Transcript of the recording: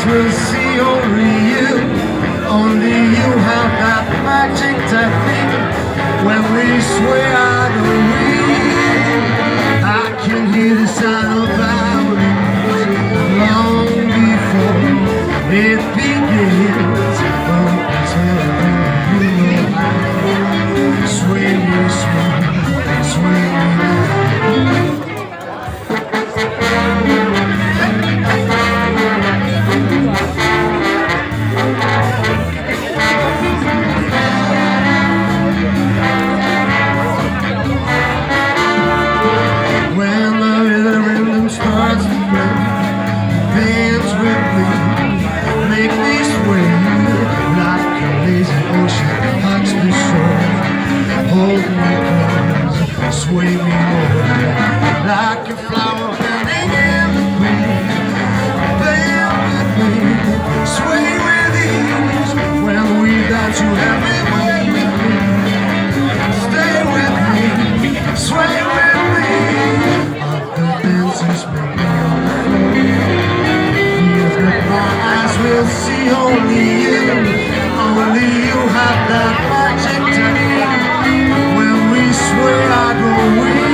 eyes will see only you. Only you have that magic technique. When we sway out the wind, I can hear the sound of violins long before it begins. Oh, tell me you know how. Sway me, sway me. Sway me more like a flower bending in the breeze. Bend with me, sway with ease. When we dance, you everywhere with me. Stay with me, sway with me. Other dancers make me on the floor. Feels that my eyes will see only you. Only you have that magic technique. When we sway, I go weak.